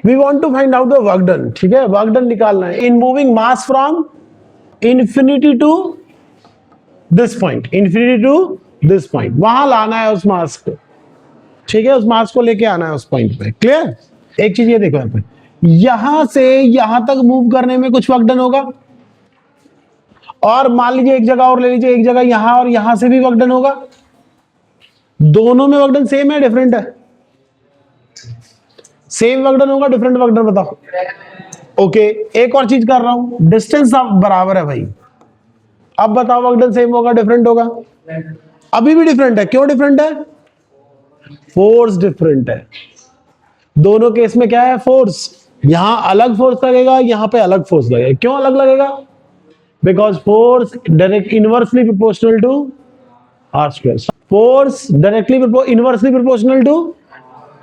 We want to find out the work done, ठीक है, work done निकालना है in moving mass from infinity to this point, infinity to this point, वहां लाना है उस मास को, ठीक है, उस मास को लेके आना है उस पॉइंट पे। क्लियर? एक चीज ये देखो यहाँ पे, यहां से यहां तक मूव करने में कुछ वर्क डन होगा, और मान लीजिए एक जगह और ले लीजिए, एक जगह यहां और यहां से भी वर्क डन होगा, दोनों में वर्क डन सेम है डिफरेंट है? सेम वर्क डन होगा डिफरेंट वर्क डन, बताओ। ओके, एक और चीज कर रहा हूं, डिस्टेंस अब बराबर है भाई, अब बताओ वर्क डन सेम होगा डिफरेंट होगा? अभी भी डिफरेंट है, क्यों डिफरेंट है? फोर्स डिफरेंट है। दोनों केस में क्या है? फोर्स, यहां अलग फोर्स लगेगा, यहां पे अलग फोर्स लगेगा। क्यों अलग लगेगा? Because force direct inversely proportional to r square, force directly inversely proportional to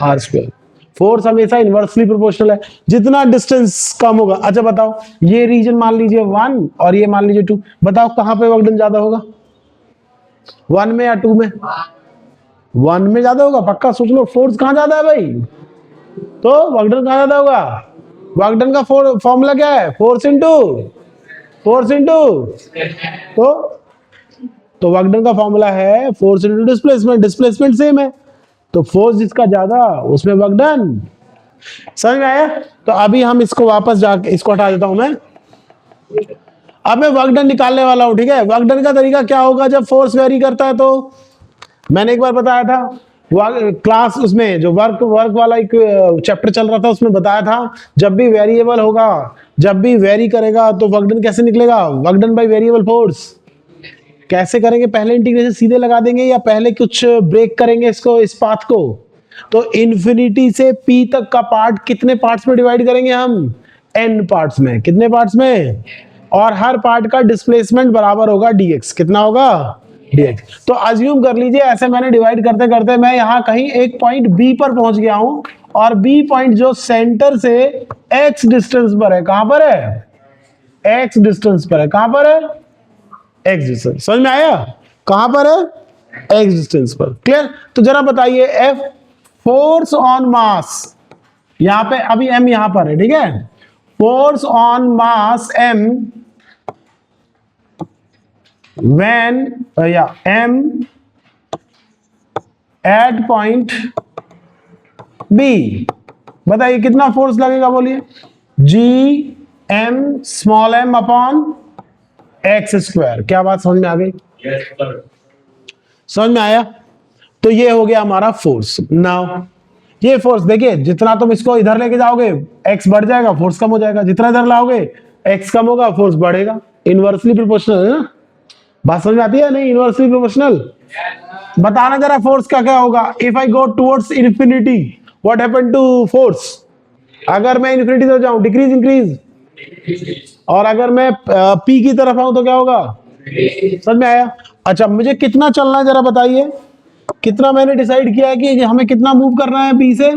r square, force हमेशा इनवर्सली प्रोपोर्शनल है जितना डिस्टेंस कम होगा। अच्छा बताओ, ये रीजन मान लीजिए 1 और ये मान लीजिए 2, बताओ कहां पे वर्क डन ज्यादा होगा? 1 में या 2 में? 1 में ज्यादा होगा, पक्का सोच लो। फोर्स कहां ज्यादा है भाई? तो वर्क डन कहां ज्यादा होगा? वर्क डन का फॉर्मूला क्या है? फोर्स इंटू तो वर्क डन का फॉर्मूला है force into displacement, displacement same है, तो फोर्स जिसका ज्यादा उसमें वर्क डन। समझ में आया? तो अभी हम इसको वापस जाके इसको हटा देता हूं मैं, अब मैं वर्क डन निकालने वाला हूं, ठीक है। वर्क डन का तरीका क्या होगा जब फोर्स वेरी करता है? तो मैंने एक बार बताया था क्लास, उसमें जो वर्क वाला एक चैप्टर चल रहा था, उसमें बताया था जब भी वेरिएबल होगा, जब भी वेरी करेगा तो वर्क डन कैसे निकलेगा? Work done by variable force. कैसे करेंगे? पहले इंटीग्रेशन सीधे लगा देंगे या पहले कुछ ब्रेक करेंगे इसको, इस पाथ को? तो इन्फिनिटी से पी तक का पार्ट कितने पार्ट्स में डिवाइड करेंगे हम? n पार्ट्स में। कितने पार्ट्स में? और हर पार्ट का डिस्प्लेसमेंट बराबर होगा dx। कितना होगा? dx। तो अज्यूम कर लीजिए ऐसे मैंने डिवाइड करते करते मैं यहां कहीं एक पॉइंट b पर पहुंच गया हूं, और b पॉइंट जो सेंटर से x डिस्टेंस पर है, कहां पर है? x डिस्टेंस पर है। कहां पर है? x distance. समझ में आया? कहां पर है? x डिस्टेंस पर। क्लियर? तो जरा बताइए, F फोर्स ऑन मास, यहां पे अभी m यहां पर है, ठीक है, force on mass m when m at point B, बताइए कितना फोर्स लगेगा? बोलिए। G m small m upon x square. क्या बात समझ में आ गई? समझ में आया? तो ये हो गया हमारा फोर्स। नाउ ये फोर्स देखिए, जितना तुम इसको इधर लेके जाओगे x बढ़ जाएगा, फोर्स कम हो जाएगा, जितना इधर लाओगे x कम होगा, फोर्स बढ़ेगा। इनवर्सली प्रोपोर्शनल है ना? बात समझ में आती है? नहीं, इनवर्सली प्रोपोर्शनल। बताना जरा फोर्स का क्या होगा? If I go towards infinity, what happen to force? अगर मैं इन्फिनिटी तरफ जाऊं, डिक्रीज इंक्रीज, और अगर मैं p की तरफ आऊं तो क्या होगा? समझ में आया? अच्छा, मुझे कितना चलना है जरा बताइए, कितना मैंने डिसाइड किया है कि हमें कितना मूव करना है b से?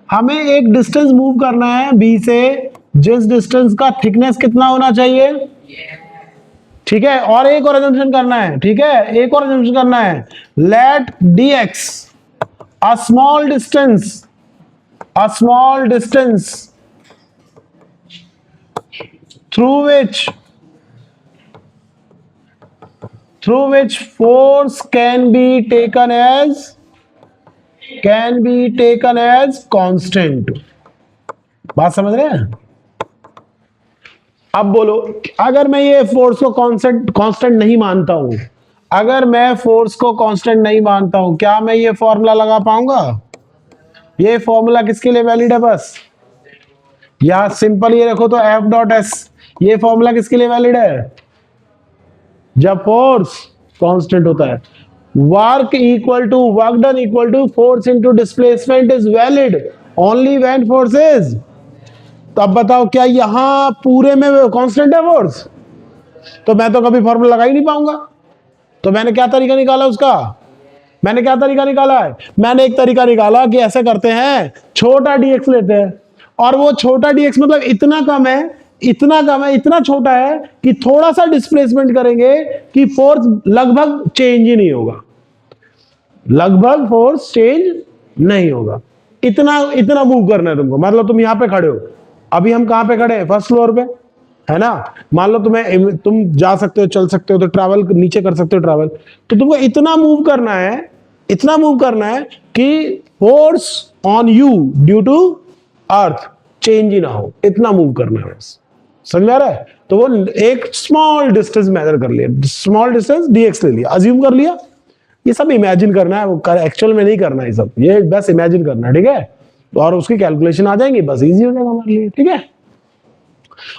हमें एक डिस्टेंस मूव करना है b से, जिस डिस्टेंस का थिकनेस कितना होना चाहिए, ठीक है। और एक और अजम्पशन करना है, ठीक है, एक और अजम्पशन करना है, let dx a small distance through which force can be taken as constant। बात समझ रहे हैं? अब बोलो, अगर मैं ये फोर्स को कांस्टेंट नहीं मानता हूं, अगर मैं फोर्स को कांस्टेंट नहीं मानता हूं, क्या मैं ये फॉर्मूला लगा पाऊंगा? ये फॉर्मूला किसके लिए वैलिड है? बस या सिंपल ये रखो तो F डॉट एस, ये फॉर्मूला किसके लिए वैलिड है? जब फोर्स कांस्टेंट होता है। Work equal to work done equal to force into displacement is valid only when force is. तो अब बताओ, क्या यहां पूरे में कांस्टेंट है फोर्स? तो मैं तो कभी फॉर्मूला लगा ही नहीं पाऊंगा। तो मैंने क्या तरीका निकाला उसका? मैंने क्या तरीका निकाला है? मैंने एक तरीका निकाला कि ऐसे करते हैं, छोटा dx लेते हैं, और वो छोटा dx मतलब इतना कम है, इतना छोटा है कि थोड़ा सा डिस्प्लेसमेंट करेंगे कि फोर्स लगभग चेंज ही नहीं होगा, लगभग फोर्स चेंज नहीं होगा। इतना इतना मूव करना है तुमको। मतलब तुम यहाँ पे खड़े हो, अभी हम कहाँ पे खड़े हैं, फर्स्ट फ्लोर पे, है ना। मान लो तुम जा सकते हो, चल सकते हो, तो ट्रैवल नीचे कर सकते हो ट्रैवल, तो तुमको इतना मूव करना है, इतना मूव करना है कि force on you due to earth change ही ना हो, इतना मूव करना है बस। समझ आ रहा है? तो वो एक स्मॉल डिस्टेंस मेजर कर लिया, स्मॉल डिस्टेंस dx ले लिया, अज्यूम कर लिया। ये सब इमेजिन करना है, वो एक्चुअल में नहीं करना है, ये सब ये बस इमेजिन करना है, ठीक है। और उसकी कैलकुलेशन आ जाएंगी, बस इजी हो जाएगा हमारे लिए, ठीक है।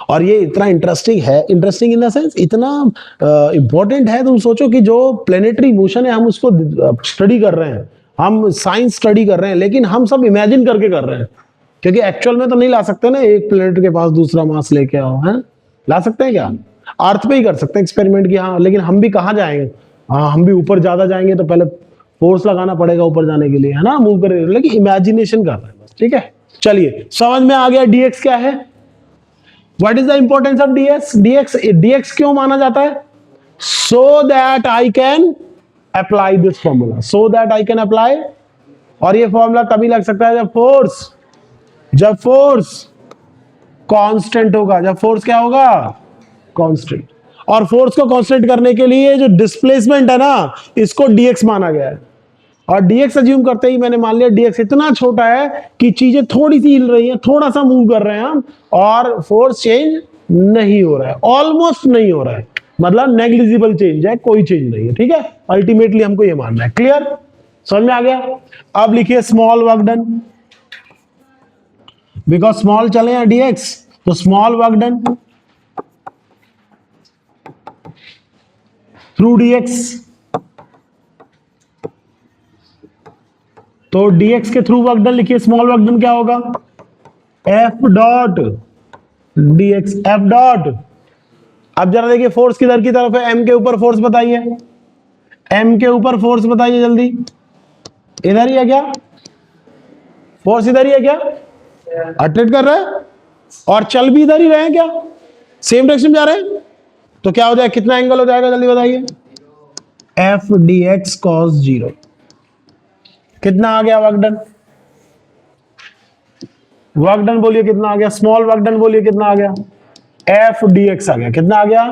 और ये इतना इंटरेस्टिंग है, इंटरेस्टिंग इन द सेंस इतना इंपॉर्टेंट है। तुम सोचो कि जो प्लेनेटरी मोशन है हम उसको स्टडी कर रहे हैं, हम साइंस स्टडी कर रहे हैं, लेकिन हम सब इमेजिन करके कर रहे हैं, क्योंकि एक्चुअल में तो नहीं ला सकते ना, एक प्लेनेट के पास दूसरा मास लेके आओ, है ला सकते हैं क्या? अर्थ पे ही कर सकते हैं एक्सपेरिमेंट की, हाँ, लेकिन हम भी कहाँ जाएंगे? हाँ, हम भी ऊपर ज्यादा जाएंगे तो पहले फोर्स लगाना पड़ेगा ऊपर जाने के लिए, है ना, मूव करेंगे, लेकिन इमेजिनेशन कर रहे हैं बस, ठीक है। चलिए समझ में आ गया dx क्या है, what is the importance of dx। dx क्यों माना जाता है? So that I can apply this formula, so that I can apply. और ये फॉर्मूला तभी लग सकता है जब फोर्स कांस्टेंट होगा, जब फोर्स क्या होगा, कांस्टेंट। और फोर्स को कांस्टेंट करने के लिए जो डिस्प्लेसमेंट है ना, इसको dx माना गया है। और dx अज्यूम करते ही मैंने मान लिया dx इतना छोटा है कि चीजें थोड़ी सी हिल रही हैं, थोड़ा सा मूव कर रहे हैं हम, और फोर्स चेंज नहीं हो रहा है, ऑलमोस्ट नहीं हो रहा है, मतलब नेग्लिजिबल चेंज है, कोई चेंज नहीं है, ठीक है। अल्टीमेटली हमको ये मानना है, क्लियर, समझ में आ गया। अब लिखिए small work done, because small चले हैं dx, तो small work done through dx, तो dx के थ्रू वर्क डन लिखिए, स्मॉल वर्क डन क्या होगा, f dot dx, f dot. अब जरा देखिए फोर्स किधर की तरफ है, m के ऊपर फोर्स बताइए, m के ऊपर फोर्स बताइए जल्दी, इधर ही है क्या फोर्स, इधर ही है क्या, अट्रैक्ट कर रहा है, और चल भी इधर ही रहे हैं क्या, सेम डायरेक्शन में जा रहे हैं, तो क्या हो जाएगा, कितना एंगल हो जाएगा जल्दी बताइए, f dx cos 0, कितना आ गया वर्क डन, वर्क डन बोलिए कितना आ गया, स्मॉल वर्क डन बोलिए कितना आ गया, f dx आ गया, कितना आ गया,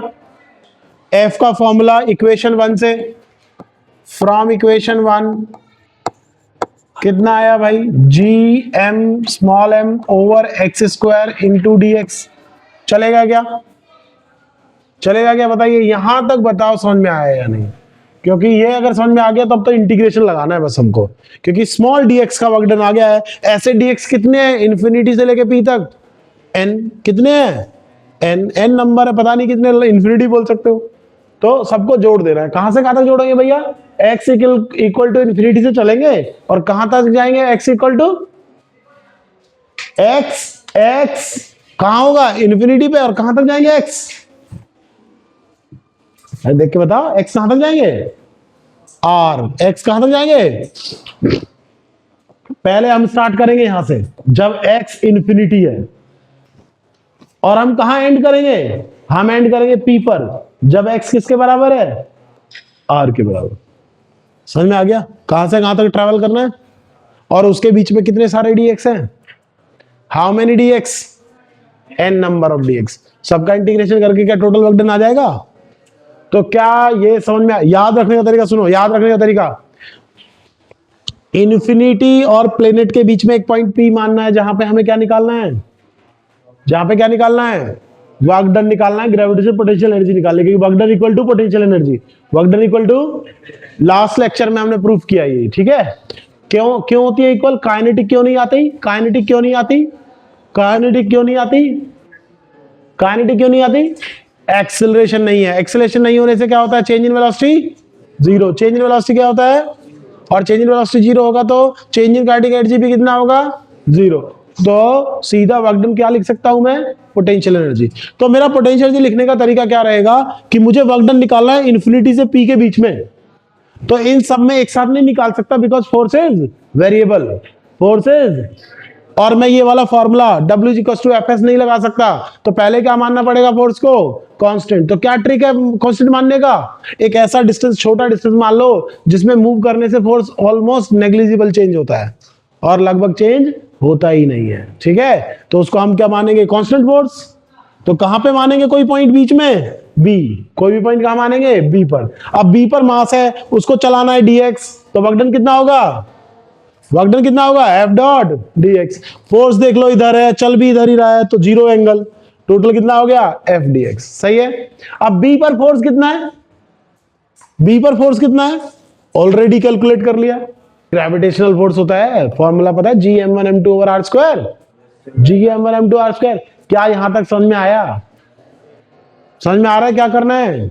f का फॉर्मूला इक्वेशन 1 से, फ्रॉम इक्वेशन 1 कितना आया भाई, gm small m over x square into dx, चलेगा क्या, चलेगा क्या बताइए, यहां तक बताओ समझ में आया या नहीं, क्योंकि ये अगर समझ में आ गया तब तो इंटीग्रेशन लगाना है बस हमको, क्योंकि स्मॉल dx का वर्क डन आ गया है। ऐसे dx कितने हैं, इन्फिनिटी से लेके p तक, n कितने हैं, n नंबर है, पता नहीं कितने, इन्फिनिटी बोल सकते हो, तो सबको जोड़ दे रहा है। कहां से कहां तक जोड़ेंगे भैया, x इक्वल टू इन्फिनिटी से चलेंगे, और कहां तक जाएंगे, x इक्वल टू x कहां होगा, इन्फिनिटी पे, और कहां तक जाएंगे x, देख के बताओ, x कहां तक जाएंगे, r, x कहां तक जाएंगे, पहले हम स्टार्ट करेंगे यहां से, जब x इन्फिनिटी है, और हम कहां एंड करेंगे, हम एंड करेंगे p पर, जब x किसके बराबर है, r के बराबर। समझ में आ गया, कहां से कहां तक ट्रैवल करना है, और उसके बीच में कितने सारे dx हैं, how many dx, n number of dx, सबका इंटीग्रेशन करके क्या टोटल वर्क डन आ जाएगा। तो क्या ये समझ में, याद रखने का तरीका सुनो, याद रखने का तरीका, इन्फिनिटी और प्लेनेट के बीच में एक पॉइंट P मानना है, जहां पे हमें क्या निकालना है, जहां पे क्या निकालना है, वर्क डन निकालना है, ग्रेविटेशनल पोटेंशियल एनर्जी निकालनी, क्योंकि work done equal to potential energy, work done equal to, last lecture में हमने प्रूफ किया ये, ठीक है। क्यों होती है इक्वल, काइनेटिक क्यों नहीं आती, काइनेटिक क्यों नहीं आती, काइनेटिक क्यों नहीं आती, काइनेटिक क्यों नहीं आती, एक्सेलरेशन नहीं है, एक्सेलरेशन नहीं होने से क्या होता है, change in velocity zero, change in velocity क्या होता है, और चेंज इन वेलोसिटी जीरो होगा तो चेंज इन काइनेटिक एनर्जी भी कितना होगा, जीरो, तो सीधा वर्क डन क्या लिख सकता हूं मैं, पोटेंशियल एनर्जी। तो मेरा पोटेंशियल एनर्जी लिखने का तरीका क्या रहेगा कि मुझे वर्क डन निकालना है इन्फिनिटी से p के बीच में, तो इन सब में एक साथ नहीं निकाल सकता, because force is variable, force is, और मैं ये वाला फॉर्मूला W=Fs नहीं लगा सकता, तो पहले क्या मानना पड़ेगा, फोर्स को कांस्टेंट। तो क्या ट्रिक है कांस्टेंट मानने का, एक ऐसा डिस्टेंस, छोटा डिस्टेंस मान लो जिसमें मूव करने से फोर्स ऑलमोस्ट नेग्लिजिबल चेंज होता है, और लगभग चेंज होता ही नहीं है, ठीक है। तो उसको हम क्या मानेंगे, कांस्टेंट फोर्स। तो कहां पे मानेंगे, कोई पॉइंट बीच में बी, कोई भी पॉइंट कहां मानेंगे, बी पर। अब बी पर मास है, उसको चलाना है dx, तो वर्क डन कितना होगा, वर्क डन कितना होगा, एफ डॉट dx। फोर्स देख लो इधर है, चल भी इधर ही रहा है, तो जीरो एंगल, टोटल कितना हो गया, एफ dx, सही है। अब बी पर फोर्स कितना है, बी पर फोर्स कितना है, ऑलरेडी कैलकुलेट कर लिया। ग्रेविटेशनल फोर्स होता है, फॉर्मूला पता है, G m1m2 over r square, G m1m2 r square. क्या यहां तक समझ में आया, समझ में आ रहा है क्या करना है,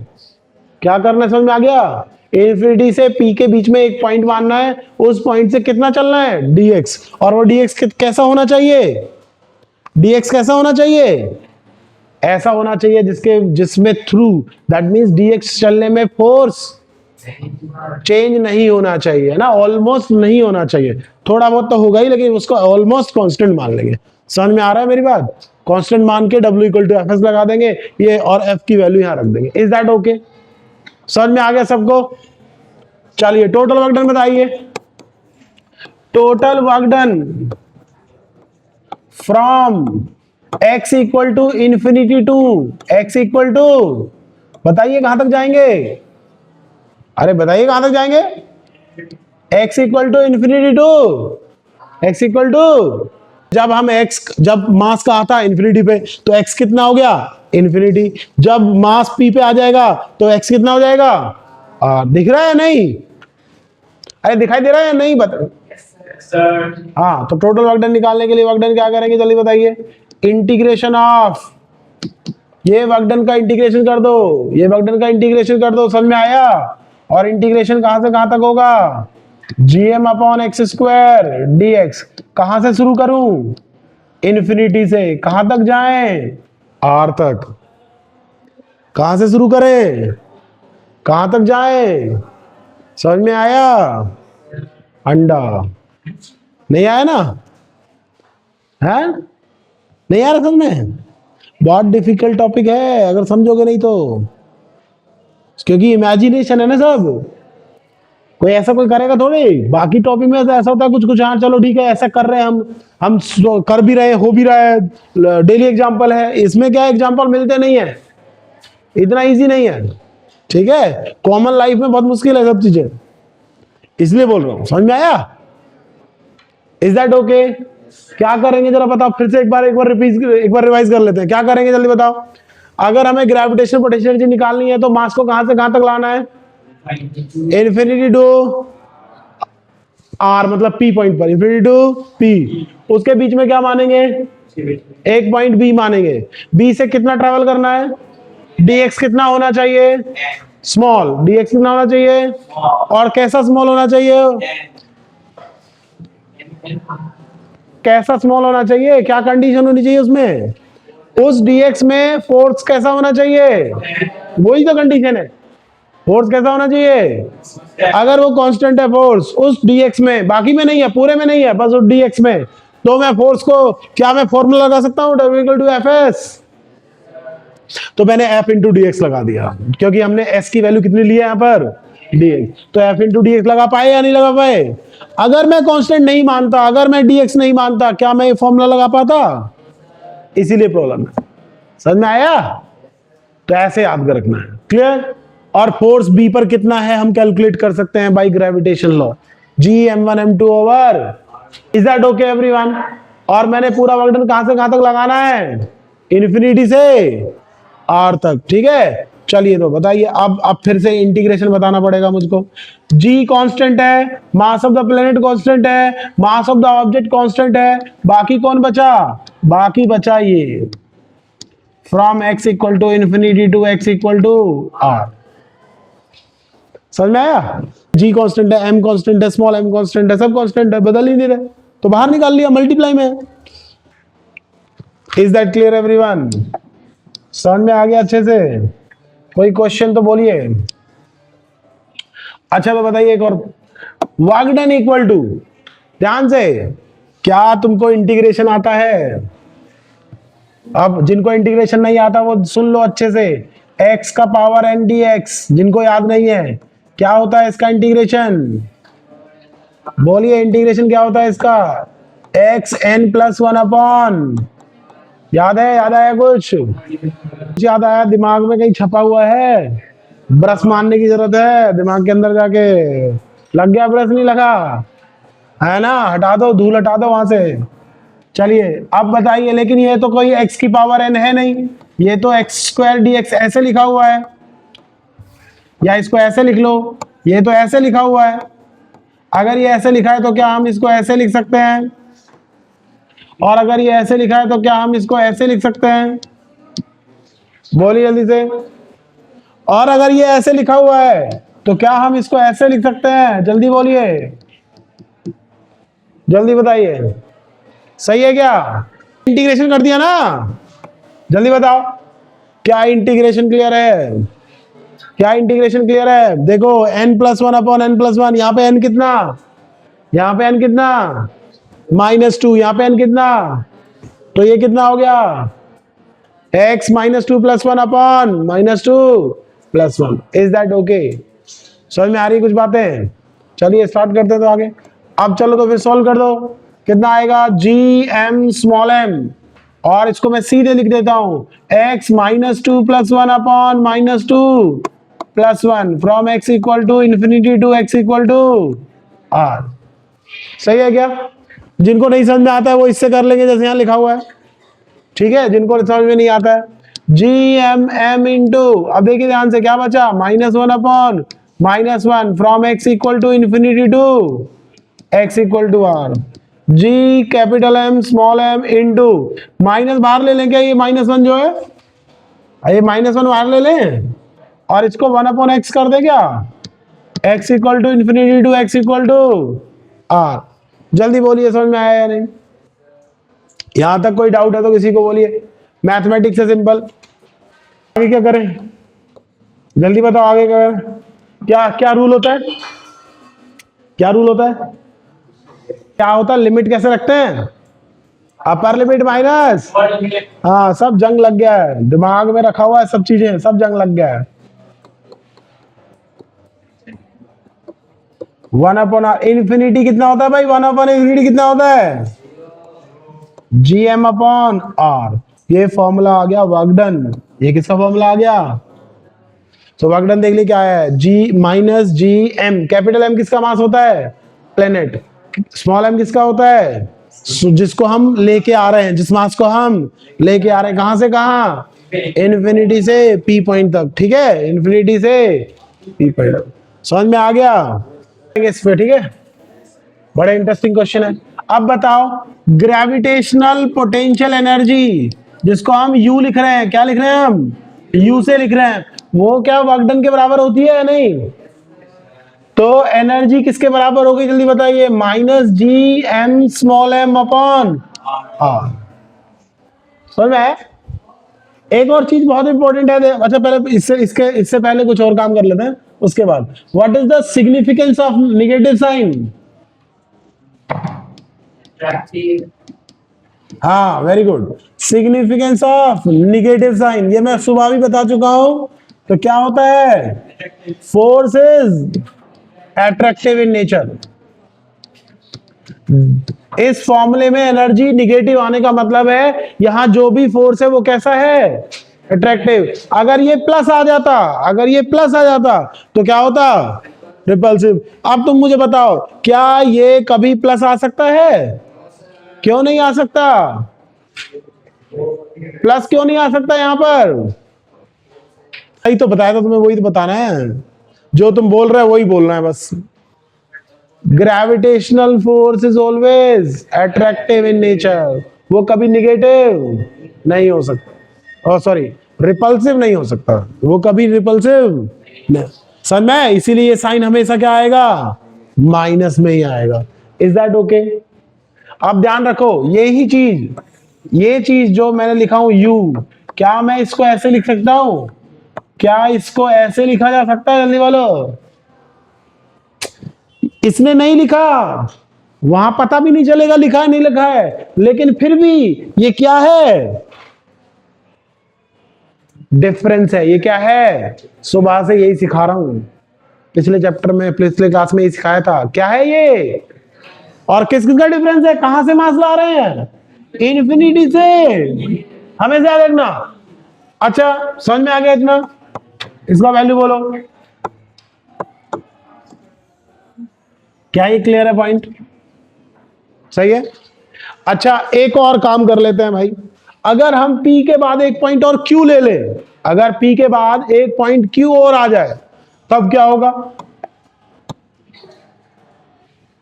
क्या करना है, समझ में आ गया। इन्फिनिटी से पी के बीच में एक पॉइंट मानना है, उस पॉइंट से कितना चलना है, dx, और वो dx कैसा होना चाहिए, dx कैसा होना चाहिए, ऐसा होना चाहिए जिसमें थ्रू, दैट मींस dx चलने में फोर्स चेंज नहीं होना चाहिए ना, ऑलमोस्ट नहीं होना चाहिए, थोड़ा बहुत तो होगा ही, लेकिन उसको ऑलमोस्ट कांस्टेंट मान लेंगे। समझ में आ रहा है मेरी बात, कांस्टेंट मान के W इक्वल टू एफ लगा देंगे ये, और f की वैल्यू यहां रख देंगे। इज दैट ओके, समझ में आ गया सबको। चलिए टोटल वर्क डन बताइए, total work done from x equal to infinity to x equal to, बताइए कहां तक जाएंगे, अरे बताइए कहां तक जाएंगे, x equal to infinity to, x equal to, जब मास का आता है इंफिनिटी पे तो x कितना हो गया, इंफिनिटी। जब मास p पे आ जाएगा तो x कितना हो जाएगा, दिख रहा है नहीं, अरे दिखाई दे रहा है नहीं, बता। हाँ, तो टोटल वर्क डन निकालने के लिए वर्क डन क्या करेंगे, जल्दी बताइए, इंटीग्रेशन ऑफ, ये वर्क डन का इंटीग्रेशन कर दो, ये वर्क डन का इंटीग्रेशन कर दो, समझ में आया। और इंटीग्रेशन कहां से कहां तक होगा, gm upon x square dx, कहां से शुरू करूं, इंफिनिटी से, कहां तक जाएं, r तक, कहां से शुरू करें, कहां तक जाएं, समझ में आया, अंडा, नहीं आया ना, है नहीं आ रहा समझ में, बहुत डिफिकल्ट टॉपिक है अगर समझोगे नहीं तो, क्योंकि इमेजिनेशन है ना सब, कोई ऐसा कोई करेगा थोड़ी। बाकी टॉपिक में ऐसा होता है कुछ कुछ, हाँ चलो ठीक है ऐसा कर रहे हैं हम कर भी रहे, हो भी रहा है, डेली एग्जांपल है, इसमें क्या एग्जांपल मिलते नहीं है, इतना इजी नहीं है, ठीक है। कॉमन लाइफ में बहुत मुश्किल है सब चीजें, इसलिए बोल रहा हूं, समझ में आया। इज दैट ओके, क्या करेंगे जरा बताओ, फिर से एक बार रिवाइज कर लेते हैं, क्या करेंगे जल्दी बताओ। अगर हमें ग्रेविटेशनल पोटेंशियल निकालनी है तो मास को कहां से कहां तक लाना है, इंफिनिटी टू r, मतलब p पॉइंट पर, इंफिनिटी टू p, उसके बीच में क्या मानेंगे, एक पॉइंट b मानेंगे, b से कितना ट्रेवल करना है, dx कितना होना चाहिए, स्मॉल, dx कितना होना चाहिए, और कैसा स्मॉल होना चाहिए, कैसा स्मॉल होना चाहिए, क्या कंडीशन होनी चाहिए उसमें, उस dx में फोर्स कैसा होना चाहिए, वही तो कंडीशन है, फोर्स कैसा होना चाहिए, अगर वो कांस्टेंट है फोर्स उस dx में, बाकी में नहीं है, पूरे में नहीं है, बस उस dx में, तो मैं फोर्स को क्या मैं फॉर्मूला लगा सकता हूं, W इक्वल टू Fs, तो मैंने F इंटू dx लगा दिया, क्योंकि हमने s की वैल्यू कितनी ली है यहां पर, dx, तो F इंटू dx लगा पाए या नहीं लगा पाए। अगर मैं कांस्टेंट नहीं मानता, अगर मैं dx नहीं मानता, क्या मैं ये फॉर्मूला लगा पाता, इसीलिए प्रॉब्लम है, समझ में आया। तो ऐसे याद कर रखना है, क्लियर। और फोर्स बी पर कितना है हम कैलकुलेट कर सकते हैं by gravitation law, Gm1m2 over, is that okay everyone. और मैंने पूरा वर्क डन कहां से कहां तक लगाना है, इंफिनिटी से r तक, ठीक है। चलिए तो बताइए, अब फिर से इंटीग्रेशन बताना पड़ेगा मुझको। g कांस्टेंट है, mass of the planet constant है, mass of the object constant है, बाकी कौन बचा, बाकी बचा ये from x equal to infinity to x equal to r, समझ में आया। g कांस्टेंट है, m कांस्टेंट है, स्मॉल m कांस्टेंट है, सब कांस्टेंट है, बदल ही नहीं रहे, तो बाहर निकाल लिया, मल्टीप्लाई में। इज दैट क्लियर एवरीवन, समझ में आ गया अच्छे से, कोई क्वेश्चन तो बोलिए। अच्छा तो बताइए एक और, वर्क डन इक्वल टू, ध्यान से, क्या तुमको इंटीग्रेशन आता है, अब जिनको इंटीग्रेशन नहीं आता वो सुन लो अच्छे से, x का पावर n dx, जिनको याद नहीं है क्या होता है इसका इंटीग्रेशन, बोलिए इंटीग्रेशन क्या होता है इसका? X n plus one upon, याद है? याद आया कुछ याद आया? दिमाग में कहीं छपा हुआ है? ब्रश मारने की जरूरत है दिमाग के अंदर जाके। लग गया ब्रश? नहीं लगा है ना? हटा दो, धूल हटा दो वहां से। चलिए अब बताइए, लेकिन ये तो कोई x की पावर n है नहीं, ये तो एक्स स्क्वायर डी एक्स ऐसे लिखा हुआ है, या इसको ऐसे लिख लो, ये तो ऐसे लिखा हुआ है। अगर ये ऐसे लिखा है तो क्या हम इसको ऐसे लिख सकते हैं? और अगर ये ऐसे लिखा है तो क्या हम इसको ऐसे लिख सकते हैं? बोलिए जल्दी से। और अगर ये ऐसे लिखा हुआ है तो क्या हम इसको ऐसे लिख सकते हैं? जल्दी बोलिए, जल्दी बताइए। सही है क्या? इंटीग्रेशन कर दिया ना? जल्दी बताओ, क्या इंटीग्रेशन क्लियर है? क्या इंटीग्रेशन क्लियर है? देखो n plus one upon n plus one, यहाँ पे n कितना, यहाँ पे n कितना, -2, यहाँ पे n कितना, तो ये कितना हो गया? x -2 plus one upon -2 plus one. Is that okay? समझ में आ रही है कुछ बातें? चलिए स्टार्ट करते हैं तो आगे। अब चलो तो फिर सॉल्व कर दो। कितना आएगा? जी एम स्मॉल एम, और इसको मैं सीधे लिख देता हूं, x -2 plus one upon -2 plus one from x equal to infinity to x equal to r। सही है क्या? जिनको नहीं समझ में आता है वो इससे कर लेंगे जैसे यहां लिखा हुआ है, ठीक है? जिनको समझ में नहीं आता है, जी एम एम इंटू, अब देखिए ध्यान से क्या बचा, -1 upon -1 from x equal to infinity to x equal to r, G capital M small m into, minus बाहर ले लें क्या? ये -1 जो है, ये -1 बाहर ले लें और इसको 1 अपॉन x कर दे क्या? x equal to infinity to x equal to r। जल्दी बोलिए, समझ में आया या नहीं? यहां तक कोई डाउट है तो किसी को बोलिए। मैथमेटिक्स से सिंपल। आगे क्या करें? जल्दी बताओ आगे क्या करें? क्या क्या रूल होता है? क्या रूल होता है? क्या होता है? लिमिट कैसे रखते हैं? अपर लिमिट माइनस, हाँ सब जंग लग गया है, दिमाग में रखा हुआ है सब चीजें, सब जंग लग गया है। 1 अपॉन आर, इन्फिनिटी कितना होता है भाई? 1 अपॉन इन्फिनिटी कितना होता है? G m upon r. ये फॉर्मूला आ गया वर्क डन। ये किसका फॉर्मूला आ गया? तो वर्क डन देख ली क्या है? G minus G M. Capital M किसका मास होता है? प्लेनेट। स्मॉल एम किसका होता है? जिसको हम लेके आ रहे हैं, जिस मास को हम लेके आ रहे हैं, कहां से कहां? इन्फिनिटी से पी पॉइंट तक, ठीक है? इन्फिनिटी से पी पॉइंट तक। समझ में आ गया इस पे? ठीक है, बड़ा इंटरेस्टिंग क्वेश्चन है। अब बताओ, ग्रेविटेशनल पोटेंशियल एनर्जी, जिसको हम यू लिख रहे हैं, क्या लिख रहे हैं हम? यू से लिख रहे हैं, वो क्या वर्क डन के बराबर होती है या नहीं? तो एनर्जी किसके बराबर होगी? जल्दी बताइए। -Gm small m upon r. समझ में आया? एक और चीज बहुत इंपॉर्टेंट है। अच्छा पहले इससे पहले कुछ और काम कर लेते हैं उसके बाद। What is the significance of negative sign? हाँ very good, significance of negative sign, ये मैं सुबह भी बता चुका हूं। तो क्या होता है? Force is attractive in nature. इस फॉर्मूले में एनर्जी निगेटिव आने का मतलब है यहां जो भी फोर्स है वो कैसा है? अट्रैक्टिव। अगर ये प्लस आ जाता, अगर ये प्लस आ जाता तो क्या होता? रिपल्सिव। अब तुम मुझे बताओ, क्या ये कभी प्लस आ सकता है? क्यों नहीं आ सकता? प्लस क्यों नहीं आ सकता यहां पर? सही तो बताया था तुम्हें, वही तो बताना है, जो तुम बोल रहे हो वही बोलना है बस। Gravitational force is always attractive in nature, वो कभी निगेटिव नहीं हो सकता, और सॉरी रिपल्सिव नहीं हो सकता, वो कभी रिपल्सिव नहीं। समझ में? इसीलिए ये साइन हमेशा क्या आएगा? माइनस में ही आएगा। Is that okay? अब ध्यान रखो, यही चीज, ये चीज जो मैंने लिखा हूं यू, क्या मैं इसको ऐसे लिख सकता हूं? क्या इसको ऐसे लिखा जा सकता है? जल्दी बोलो। इसने नहीं लिखा, वहां पता भी नहीं चलेगा लिखा है नहीं लिखा है, लेकिन फिर भी ये क्या है? डिफरेंस है। ये क्या है? सुबह से यही सिखा रहा हूं, पिछले चैप्टर में, पिछले क्लास में ये सिखाया था। क्या है ये? और किस किस का डिफरेंस है, कहां से मास ला रहे हैं, इन्फिनिटी से, हमेशा याद रखना। अच्छा समझ में आ गया इतना, इसका वैल्यू बोलो, क्या ये क्लियर है पॉइंट, सही है। अच्छा एक और काम कर लेते हैं भाई, अगर हम P के बाद एक पॉइंट और Q ले ले, अगर P के बाद एक पॉइंट Q और आ जाए तब क्या होगा,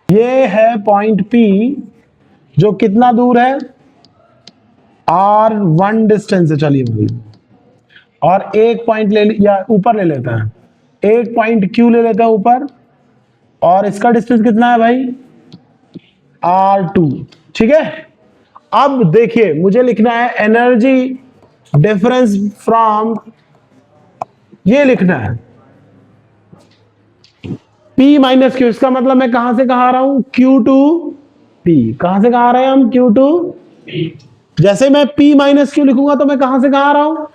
ये है पॉइंट P जो कितना दूर है, R1 डिस्टेंस से, चलिए भाई, और एक पॉइंट ले या ऊपर ले लेते हैं, एक पॉइंट Q ले लेते हैं ऊपर, और इसका डिस्टेंस कितना है भाई, R2, ठीक है। अब देखिए मुझे लिखना है एनर्जी डिफरेंस फ्रॉम, ये लिखना है P माइनस Q, इसका मतलब मैं कहां से कहां आ रहा हूं, Q टू P, कहां से कहां आ रहे हैं हम, Q टू P। जैसे मैं P माइनस Q लिखूंगा तो मैं कहां से कहां आ रहा हूं,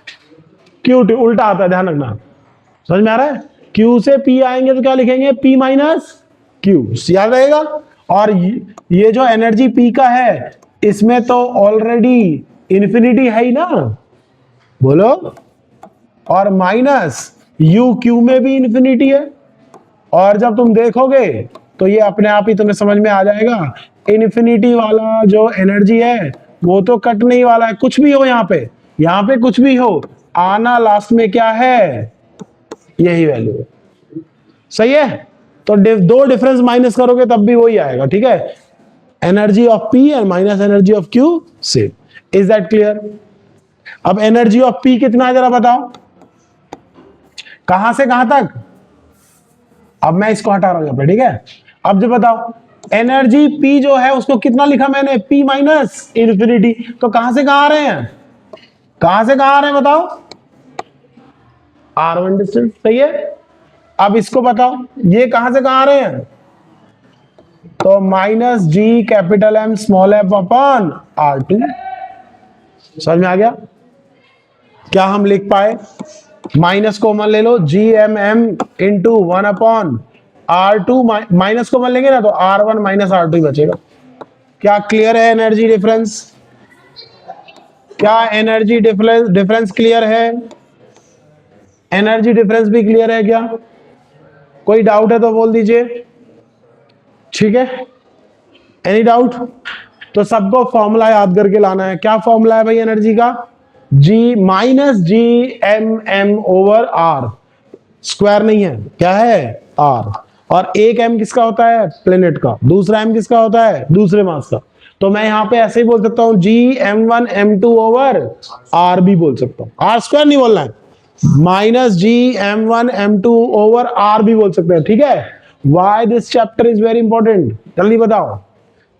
Q टू, उल्टा आता है, ध्यान रखना, समझ में आ रहा है, Q से P आएंगे तो क्या लिखेंगे, P माइनस Q, याद रहेगा। और ये जो एनर्जी P का है इसमें तो ऑलरेडी इंफिनिटी है ही ना, बोलो, और माइनस U Q में भी इंफिनिटी है, और जब तुम देखोगे तो ये अपने आप ही तुम्हें समझ में आ जाएगा, इन्फिनिटी वाला जो एनर्जी है वो तो कट नहीं वाला है, कुछ भी हो यहाँ पे कुछ भी हो, आना लास्ट में क्या है, यही वैल्यू है, सही है। तो दो डिफरेंस माइनस करोगे तब भी वही आएगा, ठीक है, energy of P and minus energy of Q same, is that clear. अब एनर्जी ऑफ P कितना है जरा बताओ, कहां से कहां तक, अब मैं इसको हटा रहा हूं यहां पे, ठीक है। अब जो बताओ एनर्जी P जो है उसको कितना लिखा मैंने, P माइनस इंफिनिटी, तो कहां से कहां आ रहे हैं, कहां से कहां आ रहे हैं बताओ, R1 डिस्टेंस, सही है। अब इसको बताओ ये कहां से कहां आ रहे हैं, तो minus G capital M small f upon R2, समझ में आ गया, क्या हम लिख पाए, माइनस कॉमन ले लो, G M M into 1 upon R2, minus common लेंगे ना तो R1 माइनस R2 ही बचेगा। क्या क्लियर है एनर्जी डिफरेंस, क्या एनर्जी डिफरेंस क्लियर है, एनर्जी डिफरेंस भी क्लियर है क्या, कोई डाउट है तो बोल दीजिए, ठीक है, एनी डाउट। तो सबको फॉर्मूला याद करके लाना है, क्या फॉर्मूला है भाई एनर्जी का, G minus G M m over R, square नहीं है, क्या है R, और एक M किसका होता है, प्लेनेट का, दूसरा M किसका होता है, दूसरे मास का। तो मैं यहां पे ऐसे ही बोल सकता हूं G m1 m2 over R भी बोल सकता हूं, R स्क्वायर नहीं बोलना है, minus G m1 m2 over R भी बोल सकते हैं, ठीक है। Why this chapter is very important, जल्दी बताओ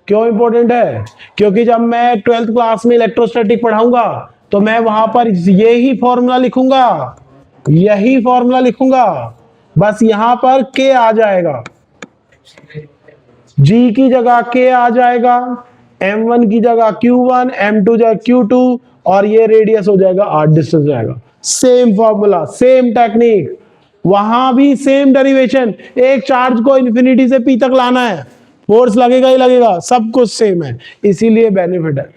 क्यों इंपॉर्टेंट है, क्योंकि जब मैं 12th क्लास में इलेक्ट्रोस्टैटिक पढ़ाऊंगा तो मैं वहां पर यही फॉर्मूला लिखूंगा, यही फॉर्मूला लिखूंगा, बस यहां पर K आ जाएगा, G की जगह K आ जाएगा, M1 की जगह Q1, M2 जगह Q2, और ये रेडियस हो जाएगा R डिस्टेंस जाएगा, सेम फॉर्मूला सेम टेक्निक, वहां भी सेम डेरिवेशन, एक चार्ज को इंफिनिटी से P तक लाना है, फोर्स लगेगा ही लगेगा, सब कुछ सेम है, इसीलिए बेनिफिट है।